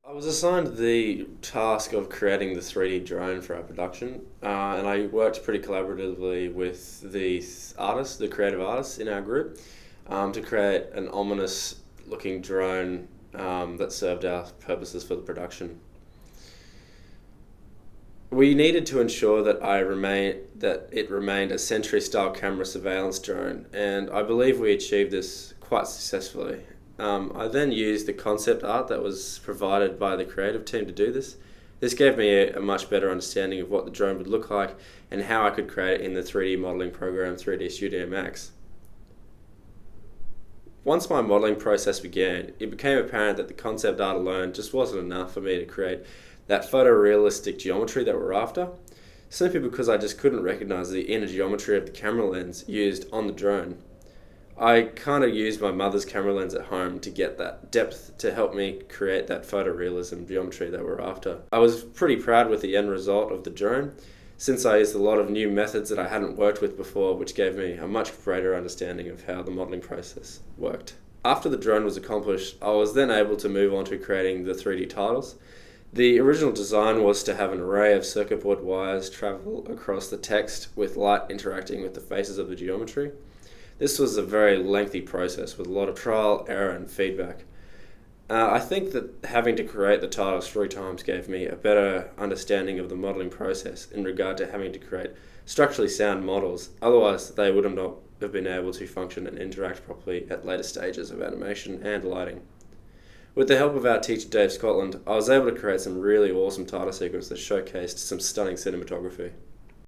I was assigned the task of creating the 3D drone for our production, and I worked pretty collaboratively with the artists, the creative artists in our group, to create an ominous looking drone that served our purposes for the production. We needed to ensure that it remained a Sentry-style camera surveillance drone, and I believe we achieved this quite successfully. I then used the concept art that was provided by the creative team to do this. This gave me a much better understanding of what the drone would look like and how I could create it in the 3D modeling program 3D Studio Max. Once my modeling process began, it became apparent that the concept art alone just wasn't enough for me to create that photorealistic geometry that we're after, simply because I just couldn't recognize the inner geometry of the camera lens used on the drone. I kind of used my mother's camera lens at home to get that depth to help me create that photorealism geometry that we're after. I was pretty proud with the end result of the drone, since I used a lot of new methods that I hadn't worked with before, which gave me a much greater understanding of how the modeling process worked. After the drone was accomplished, I was then able to move on to creating the 3D titles. The original design was to have an array of circuit board wires travel across the text with light interacting with the faces of the geometry. This was a very lengthy process with a lot of trial, error and feedback. I think that having to create the titles 3 times gave me a better understanding of the modelling process in regard to having to create structurally sound models, otherwise they would not have been able to function and interact properly at later stages of animation and lighting. With the help of our teacher Dave Scotland, I was able to create some really awesome title sequences that showcased some stunning cinematography.